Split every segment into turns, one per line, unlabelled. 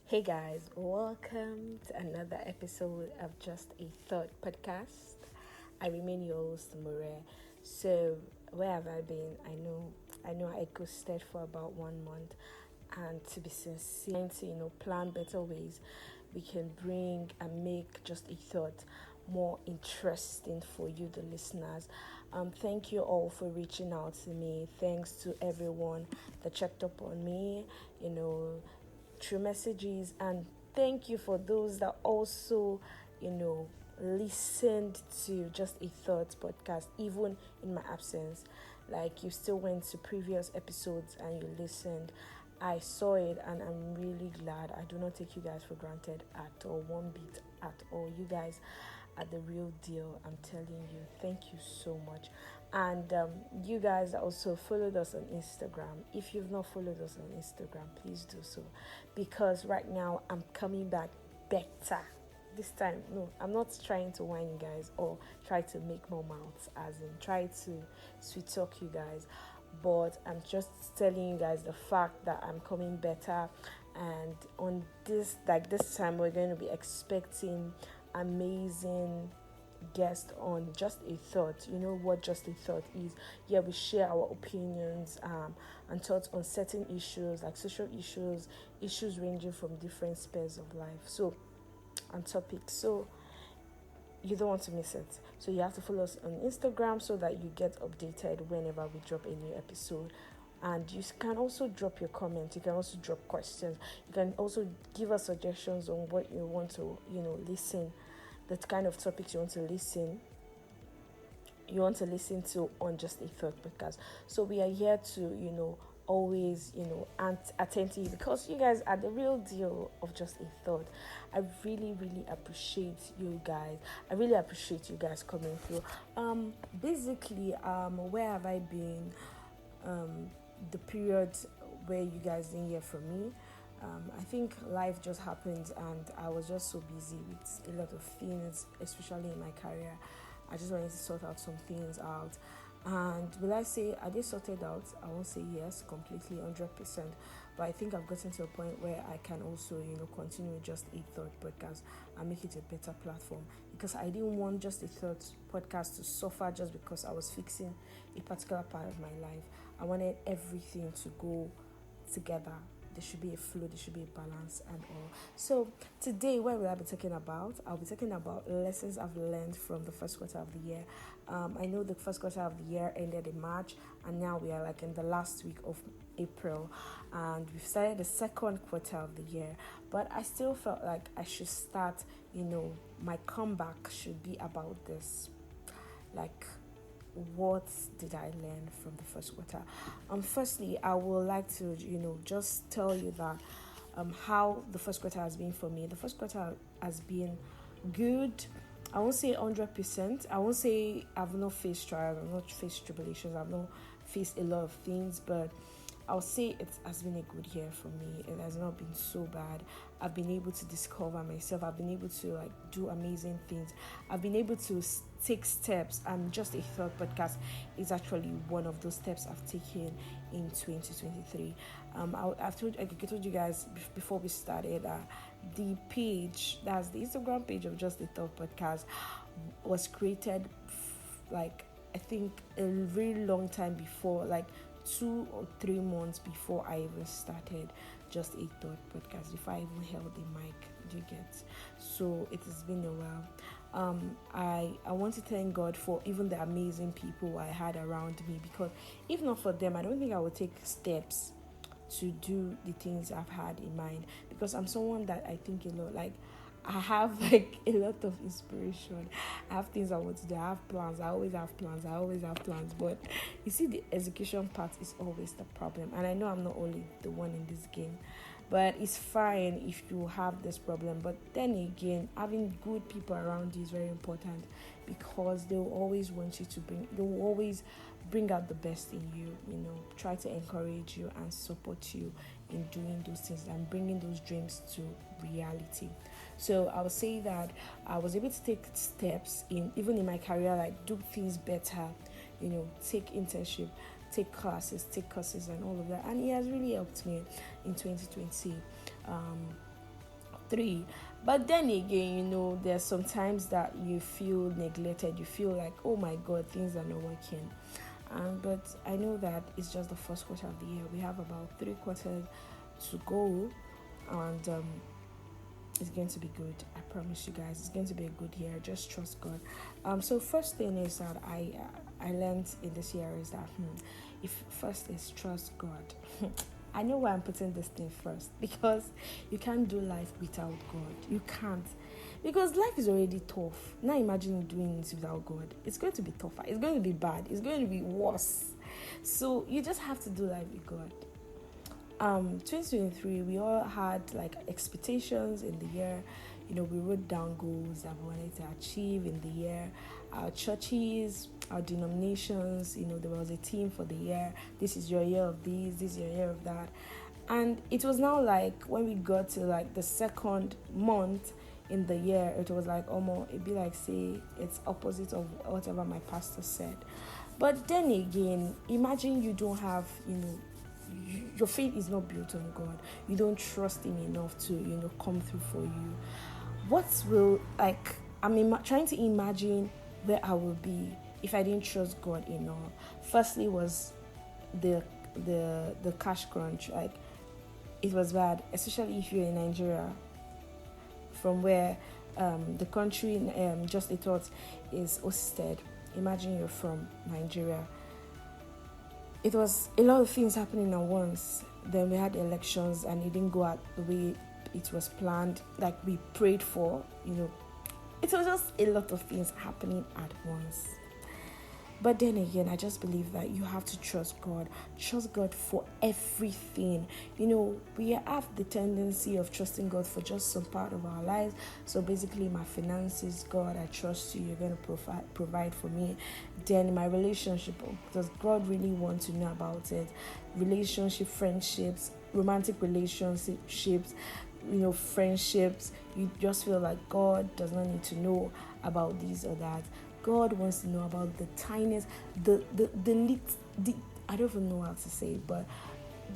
Hey guys, welcome to another episode of Just a Thought podcast. I remain your host, Mure. So, where have I been? I know I ghosted for about 1 month, and to be sincere, to plan better ways we can bring and make Just a Thought more interesting for you, the listeners. Thank you all for reaching out to me. Thanks to everyone that checked up on me. You know, through messages, and thank you for those that also listened to Just a Thought podcast even in my absence. Like, you still went to previous episodes and you listened. I saw it and I'm really glad. I do not take you guys for granted at all, one bit at all. You guys are the real deal. I'm telling you, thank you so much. And you guys also followed us on Instagram. If you've not followed us on Instagram, please do so, because right now I'm coming back better. This time, no, I'm not trying to whine you guys or try to make more mouths, as in try to sweet talk you guys, but I'm just telling you guys the fact that I'm coming better. And on this time, we're going to be expecting amazing guest on Just a Thought. You know what Just a Thought is? Yeah, we share our opinions and thoughts on certain issues, like social issues ranging from different spheres of life. So, on topics. So you don't want to miss it. So you have to follow us on Instagram so that you get updated whenever we drop a new episode. And you can also drop your comments. You can also drop questions. You can also give us suggestions on what you want to, listen, the kind of topics you want to listen to on Just a Thought podcast. So we are here to, always, attend to you, because you guys are the real deal of Just a Thought. I really, really appreciate you guys. I really appreciate you guys coming through. Basically, where have I been? The period where you guys didn't hear from me. I think life just happened and I was just so busy with a lot of things, especially in my career. I just wanted to sort out some things out. And will I say, are they sorted out? I won't say yes, completely, 100%. But I think I've gotten to a point where I can also, continue with Just a Thought podcast and make it a better platform. Because I didn't want Just a Thought podcast to suffer just because I was fixing a particular part of my life. I wanted everything to go together. There should be a flow, there should be a balance and all. So today, what will I be talking about? I'll be talking about lessons I've learned from the first quarter of the year. I know the first quarter of the year ended in March, and now we are like in the last week of April, and we've started the second quarter of the year. But I still felt like I should start, my comeback should be about this. Like, what did I learn from the first quarter? Firstly, I would like to, just tell you that how the first quarter has been for me. The first quarter has been good. I won't say 100%. I won't say I've not faced trials, I've not faced tribulations, I've not faced a lot of things, but I'll say it has been a good year for me. It has not been so bad. I've been able to discover myself. I've been able to do amazing things. I've been able to take steps, and Just a Thought podcast is actually one of those steps I've taken in 2023. I told you guys before we started, the page, that's the Instagram page of Just a Thought podcast, was created I think a very long time before, 2 or 3 months before I even started Just a Thought podcast, before I even held the mic. Do you get? So it has been a while. I want to thank God for even the amazing people I had around me, because if not for them, I don't think I would take steps to do the things I've had in mind, because I'm someone that I think a lot. I have a lot of inspiration. I have things I want to do. I have plans. I always have plans. But you see, the execution part is always the problem. And I know I'm not only the one in this game. But it's fine if you have this problem. But then again, having good people around you is very important, because they will always bring out the best in you, try to encourage you and support you in doing those things and bringing those dreams to reality. So I would say that I was able to take steps even in my career, do things better, take internship, take courses and all of that, and it has really helped me in 2020. 3. But then again, there's sometimes that you feel neglected. You feel like, oh my God, things are not working. But I know that it's just the first quarter of the year. We have about 3 quarters to go, and it's going to be good. I promise you guys, it's going to be a good year. Just trust God. So first thing is that I learned in this year is that if first is trust God. I know why I'm putting this thing first, because you can't do life without God. You can't. Because life is already tough. Now imagine doing it without God. It's going to be tougher. It's going to be bad. It's going to be worse. So you just have to do life with God. 2023, we all had like expectations in the year. We wrote down goals that we wanted to achieve in the year. Our churches, our denominations, there was a theme for the year. This is your year of this is your year of that. And it was now like when we got to like the second month in the year, it was like almost, it'd be like, say, it's opposite of whatever my pastor said. But then again, imagine you don't have, your faith is not built on God. You don't trust Him enough to, come through for you. I'm trying to imagine where I will be if I didn't trust God enough. Firstly was the cash crunch. Like, it was bad, especially if you're in Nigeria, from where the country Just a Thought is hosted. Imagine you're from Nigeria. It was a lot of things happening at once. Then we had elections and it didn't go out the way it was planned, like we prayed for, It was just a lot of things happening at once. But then again, I just believe that you have to trust God. Trust God for everything. We have the tendency of trusting God for just some part of our lives. So basically, my finances, God, I trust you. You're going to provide for me. Then my relationship, does God really want to know about it? Relationship, friendships, romantic relationships, friendships. You just feel like God does not need to know about these or that. God wants to know about the tiniest, the I don't even know how to say it, but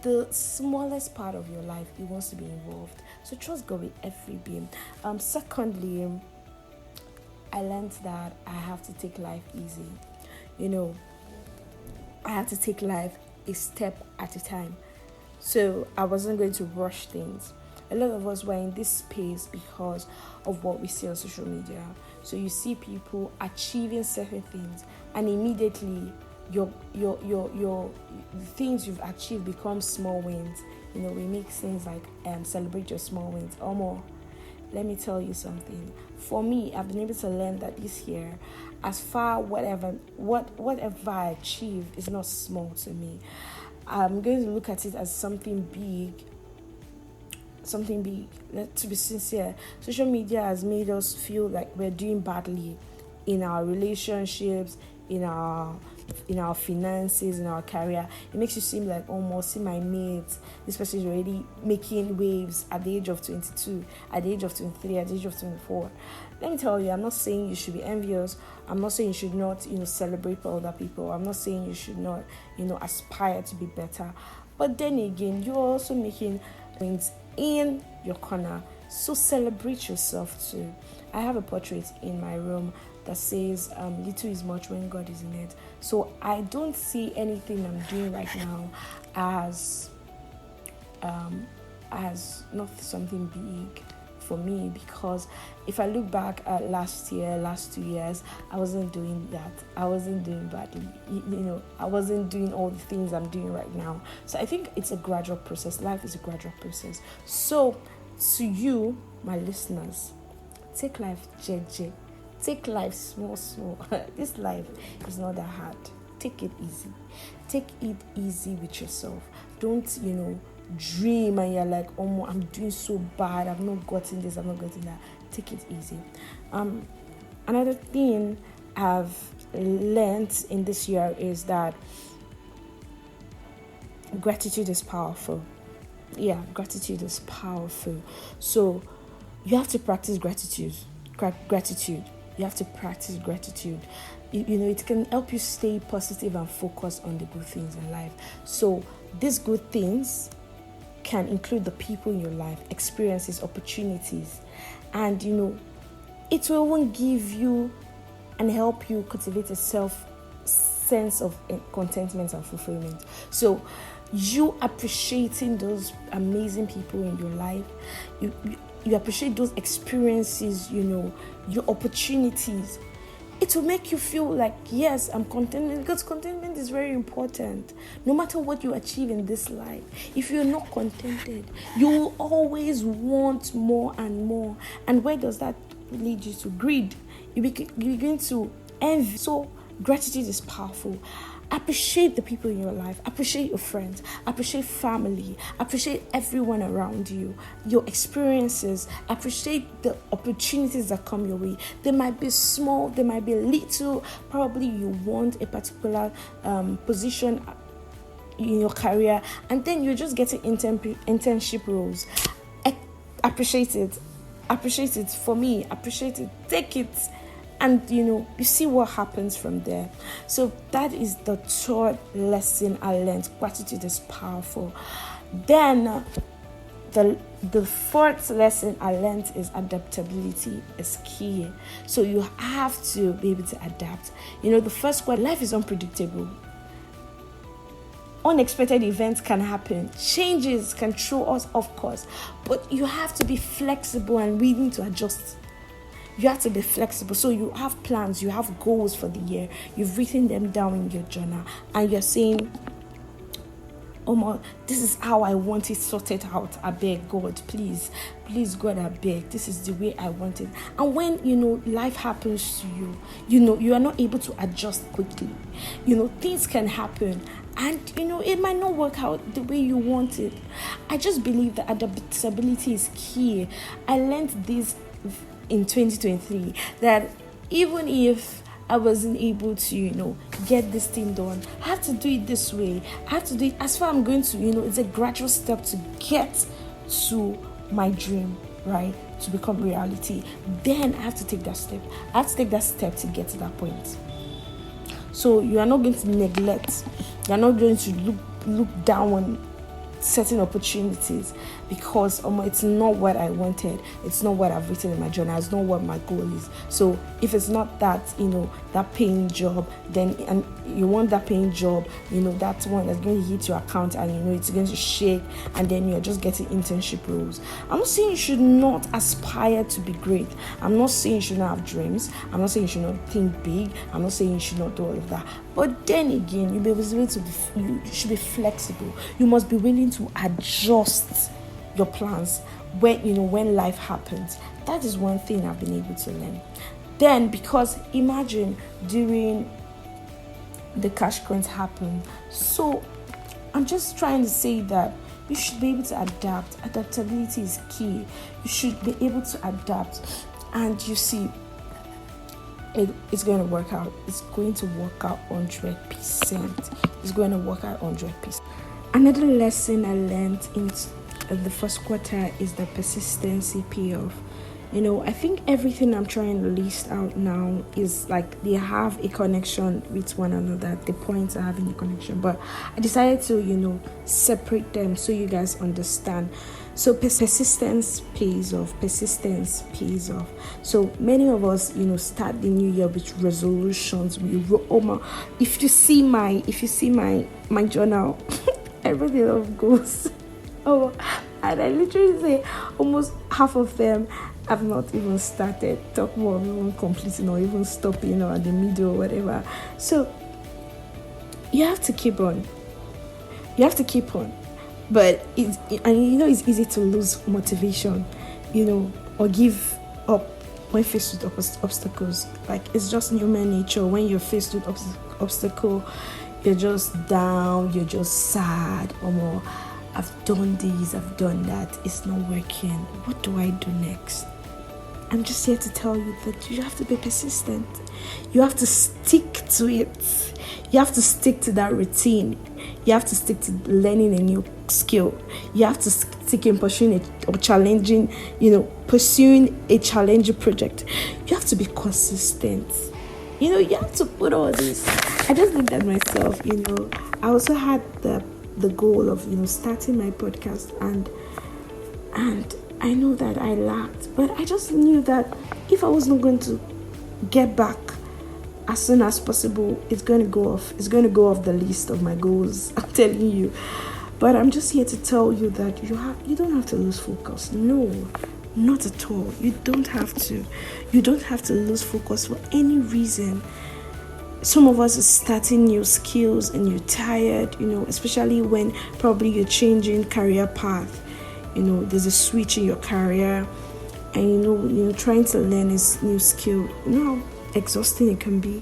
the smallest part of your life, He wants to be involved. So trust God with every being. Secondly, I learned that I have to take life easy. I have to take life a step at a time. So I wasn't going to rush things. A lot of us were in this space because of what we see on social media. So you see people achieving certain things, and immediately your things you've achieved become small wins. We make things like celebrate your small wins. Or more. Let me tell you something. For me, I've been able to learn that this year, as far whatever I achieve is not small to me. I'm going to look at it as something big. To be sincere, social media has made us feel like we're doing badly in our relationships, in our finances, in our career. It makes you seem like, almost, see my mates, this person is already making waves at the age of 22, at the age of 23, at the age of 24. Let me tell you, I'm not saying you should be envious. I'm not saying you should not, celebrate for other people. I'm not saying you should not, aspire to be better. But then again, you're also making things in your corner, so celebrate yourself too. I have a portrait in my room that says little is much when God is in it. So I don't see anything I'm doing right now as not something big for me, because if I look back at last 2 years, I wasn't doing that. I wasn't doing badly. I wasn't doing all the things I'm doing right now. So I think it's a gradual process. Life is a gradual process. So to you, my listeners, take life JJ. Take life small. This life is not that hard. Take it easy. Take it easy with yourself. Don't, dream and you're like, oh, I'm doing so bad. I've not gotten this. I've not gotten that. Take it easy. Another thing I've learned in this year is that gratitude is powerful. Yeah, gratitude is powerful. So you have to practice gratitude. You have to practice gratitude. It can help you stay positive and focus on the good things in life. So these good things can include the people in your life, experiences, opportunities, and it will even give you and help you cultivate a sense of contentment and fulfillment. So you appreciating those amazing people in your life, you appreciate those experiences, your opportunities. It will make you feel like, yes, I'm contented, because contentment is very important. No matter what you achieve in this life, if you're not contented, you will always want more and more. And where does that lead you to? Greed. You begin to envy. So gratitude is powerful. Appreciate the people in your life. Appreciate your friends. Appreciate family. Appreciate everyone around you. Your experiences. Appreciate the opportunities that come your way. They might be small. They might be little. Probably you want a particular position in your career, and then you're just getting internship roles. Appreciate it. Appreciate it. For me, appreciate it. Take it. And you see what happens from there. So that is the third lesson I learned. Gratitude is powerful. Then the fourth lesson I learned is adaptability is key. So you have to be able to adapt. The first one, life is unpredictable. Unexpected events can happen. Changes can throw us off course. But you have to be flexible and willing to adjust. You have to be flexible. So you have plans, you have goals for the year. You've written them down in your journal. And you're saying, oh, this is how I want it sorted out. I beg God, please God, I beg. This is the way I want it. And when, life happens to you, you are not able to adjust quickly. Things can happen. And, it might not work out the way you want it. I just believe that adaptability is key. I learned this in 2023, that even if I wasn't able to, get this thing done, I have to do it this way. I have to do it as far I'm going to, it's a gradual step to get to my dream, right? To become reality. Then I have to take that step. I have to take that step to get to that point. So you are not going to neglect. You are not going to look down on certain opportunities because it's not what I wanted. It's not what I've written in my journal. It's not what my goal is. So if it's not that, that paying job, then and you want that paying job, that's one that's going to hit your account and it's going to shake, and then you're just getting internship roles. I'm not saying you should not aspire to be great. I'm not saying you should not have dreams. I'm not saying you should not think big. I'm not saying you should not do all of that. But then again, you should be flexible. You must be willing to adjust your plans when life happens. That is one thing I've been able to learn. Then, because imagine during the cash crunch happened. So I'm just trying to say that you should be able to adapt. Adaptability is key. You should be able to adapt. And you see, it's going to work out. It's going to work out 100%. It's going to work out 100%. Another lesson I learned in the first quarter is the persistency payoff. I think everything I'm trying to list out now is like they have a connection with one another. The points are having a connection, but I decided to, separate them so you guys understand. So persistence pays off. Persistence pays off. So many of us, start the new year with resolutions. If you see my journal, I wrote a lot of goals. And I literally say almost half of them I've not even started. Talk more of even completing or even stopping or at the middle or whatever. So you have to keep on. But it's easy to lose motivation, or give up when faced with obstacles. Like, it's just human nature. When you're faced with obstacle, you're just down, you're just sad, or more. I've done this, I've done that, it's not working. What do I do next? I'm just here to tell you that you have to be persistent. You have to stick to it. You have to stick to that routine. You have to stick to learning a new skill. You have to stick in pursuing pursuing a challenging project. You have to be consistent. You have to put all this. I just did that myself. I also had the the goal of starting my podcast, and I know that I lacked, but I just knew that if I was not going to get back as soon as possible, it's going to go off the list of my goals. I'm telling you. But I'm just here to tell you that you don't have to lose focus. No, not at all. You don't have to lose focus for any reason. Some of us are starting new skills and you're tired, especially when probably you're changing career path. There's a switch in your career, and trying to learn this new skill. How exhausting it can be.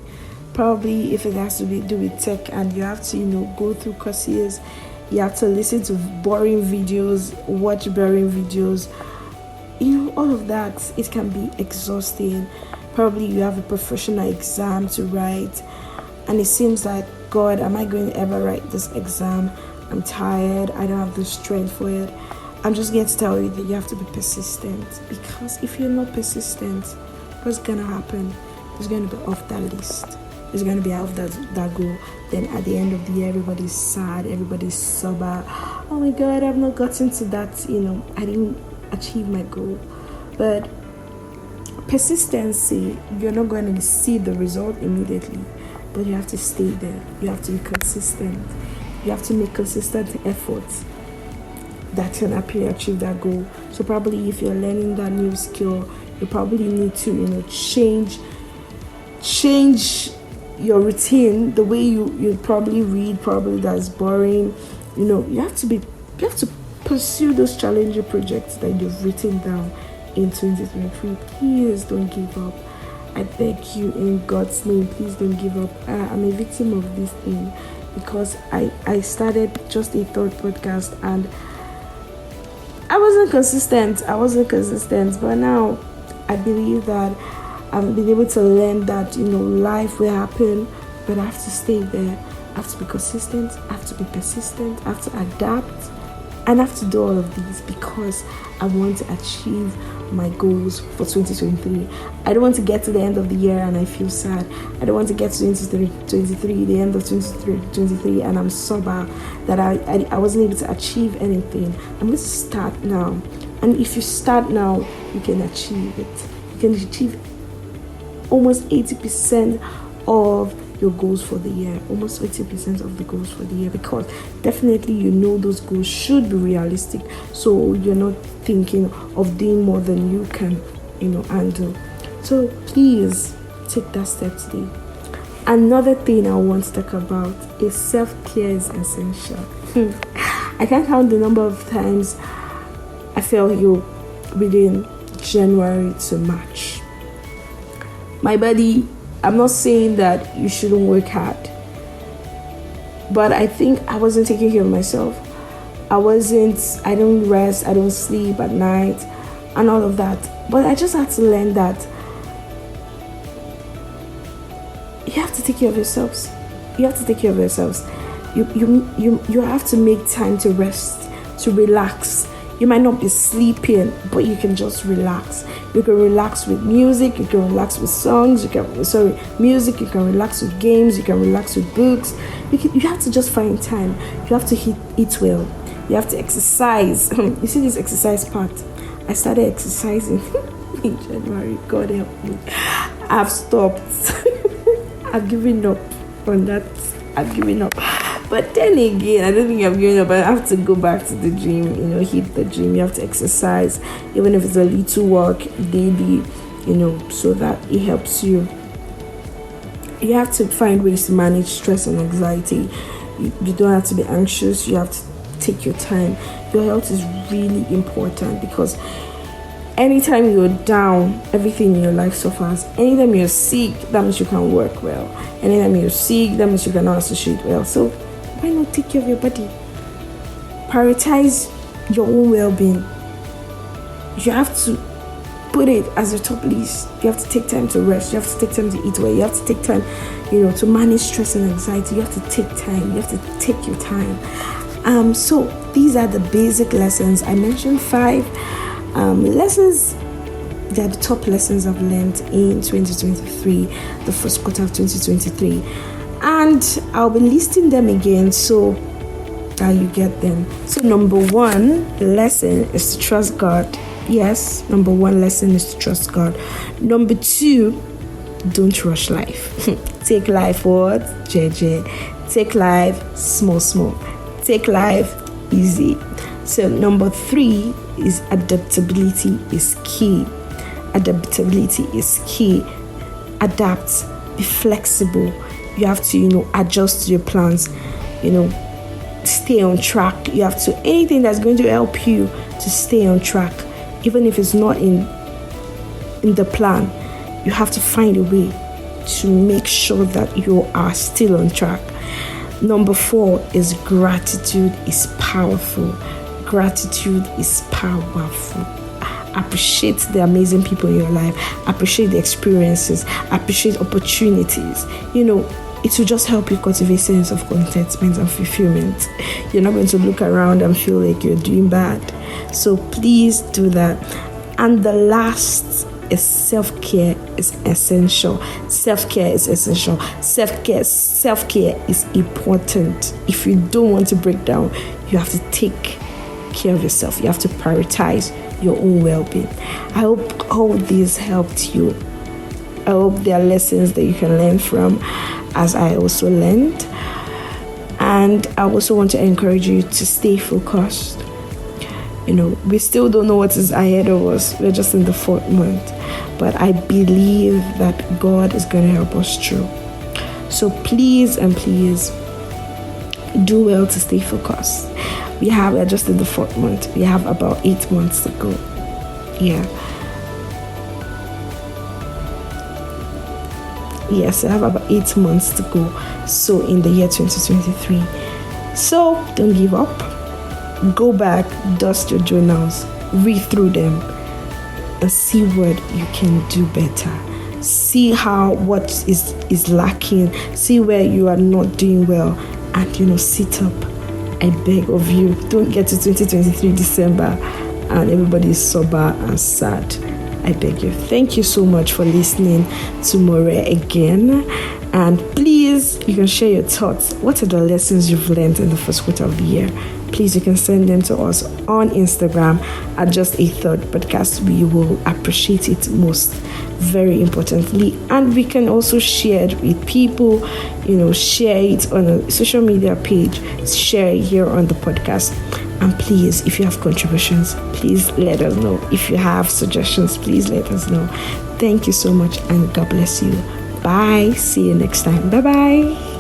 Probably if it has to do with tech, and you have to go through courses, you have to listen to boring videos, watch boring videos, all of that. It can be exhausting. Probably you have a professional exam to write, and it seems like, God, am I going to ever write this exam? I'm tired, I don't have the strength for it. I'm just going to tell you that you have to be persistent, because if you're not persistent, what's going to happen? It's going to be off that list. It's going to be out of that goal. Then at the end of the year, everybody's sad, everybody's sober. Oh my God, I've not gotten to that, I didn't achieve my goal. But persistency, you're not going to see the result immediately, but you have to stay there. You have to be consistent. You have to make consistent efforts that can help you achieve that goal. So probably if you're learning that new skill, you probably need to change your routine, the way you probably read. Probably that's boring. You have to pursue those challenging projects that you've written down in 2023. Please don't give up. I beg you in God's name, please don't give up. I'm a victim of this thing, because I started Just a Thought podcast, and I wasn't consistent, but now I believe that I've been able to learn that life will happen, but I have to stay there. I have to be consistent, I have to be persistent, I have to adapt, and I have to do all of these because I want to achieve my goals for 2023. I don't want to get to the end of the year and I feel sad. I don't want to get to 2023, the end of 2023, and I'm sober that I wasn't able to achieve anything. I'm going to start now. And if you start now, you can achieve it. You can achieve almost 80% of your goals for the year, almost 80% of the goals for the year, because definitely those goals should be realistic, so you're not thinking of doing more than you can handle. So please take that step today. Another thing I want to talk about is self-care is essential. I can't count the number of times I felt ill within January to March. My body, I'm not saying that you shouldn't work hard, but I think I wasn't taking care of myself. I don't rest, I don't sleep at night and all of that. But I just had to learn that you have to take care of yourselves. You have to take care of yourselves. You have to make time to rest, to relax. You might not be sleeping, but you can just relax. You can relax with music, you can relax with songs, you can relax with games, you can relax with books. You have to just find time. You have to eat well. You have to exercise. You see this exercise part? I started exercising in January. God help me. I've stopped. I've given up on that. I've given up. But then again, I don't think I'm giving up. I have to go back to the gym, hit the gym. You have to exercise, even if it's a little work daily, so that it helps you. You have to find ways to manage stress and anxiety. You don't have to be anxious. You have to take your time. Your health is really important, because anytime you're down, everything in your life suffers. Anytime you're sick, that means you can work well. Anytime you're sick, that means you cannot associate well. So why not take care of your body? Prioritize your own well-being. You have to put it as a top list. You have to take time to rest. You have to take time to eat well. You have to take time, to manage stress and anxiety. You have to take time. You have to take your time. So these are the basic lessons. I mentioned 5 lessons. They are the top lessons I've learned in 2023, the first quarter of 2023. And I'll be listing them again so how you get them. So number one lesson is to trust God. Yes, number one lesson is to trust God. Number two, don't rush life. Take life what? JJ. Take life small. Take life easy. So number three is adaptability is key. Adaptability is key. Adapt. Be flexible. You have to, adjust your plans. Stay on track. You have to, anything that's going to help you to stay on track, even if it's not in the plan, you have to find a way to make sure that you are still on track. Number four is gratitude is powerful. Gratitude is powerful. Appreciate the amazing people in your life. Appreciate the experiences. Appreciate opportunities. It will just help you cultivate a sense of contentment and fulfillment. You're not going to look around and feel like you're doing bad. So please do that. And the last is self-care is essential. Self-care is essential. Self-care is important. If you don't want to break down, you have to take care of yourself. You have to prioritize your own well-being. I hope all this helped you. I hope there are lessons that you can learn from, as I also learned. And I also want to encourage you to stay focused. We still don't know what is ahead of us. We're just in the 4th month. But I believe that God is going to help us through. So please do well to stay focused. We're just in the 4th month. We have about 8 months to go. Yeah. Yes, I have about 8 months to go. So in the year 2023. So don't give up. Go back, dust your journals, read through them, and see what you can do better. See what is lacking. See where you are not doing well, and sit up. I beg of you, don't get to 2023 December and everybody is sober and sad. I beg you. Thank you so much for listening to More again. And please, you can share your thoughts. What are the lessons you've learned in the first quarter of the year? Please, you can send them to us on Instagram at Just a Thought Podcast. We will appreciate it most, very importantly. And we can also share it with people, share it on a social media page, share it here on the podcast. And please, if you have contributions, please let us know. If you have suggestions, please let us know. Thank you so much, and God bless you. Bye. See you next time. Bye-bye.